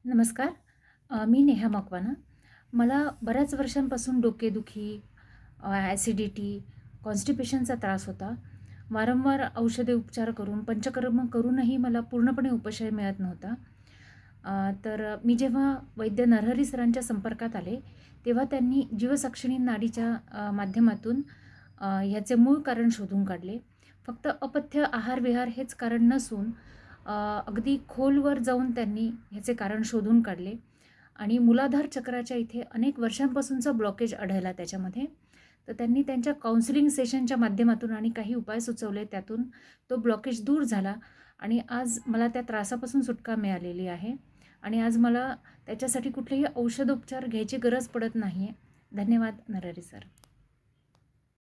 नमस्कार. मी नेहा मकवाना. मला बऱ्याच वर्षांपासून डोकेदुखी, ॲसिडिटी, कॉन्स्टिपेशनचा त्रास होता. वारंवार औषधे उपचार करून, पंचकर्म करूनही मला पूर्णपणे उपशय मिळत नव्हता. मी जेव्हा वैद्य नरहरी सरांच्या संपर्कात आले, तेव्हा त्यांनी जीवसाक्षिणी नाडीच्या माध्यमातून ह्याचे मूळ कारण शोधून काढले. फक्त अपथ्य आहार-विहार हेच कारण नसून अगदी खोलवर जाऊन त्यांनी ह्याचे कारण शोधून काढले आणि मूलाधार चक्राच्या इथे अनेक वर्षांपासूनचा ब्लॉकेज आढळला त्याच्यामध्ये. तर त्यांनी त्यांच्या काउन्सिलिंग सेशनच्या माध्यमातून आणि काही उपाय सुचवले. त्यातून तो ब्लॉकेज दूर झाला आणि आज मला त्या त्रासापासून सुटका मिळालेली आहे आणि आज मला त्याच्यासाठी कुठलेही औषधोपचार घ्यायची गरज पडत नाही आहे. धन्यवाद नरहरी सर.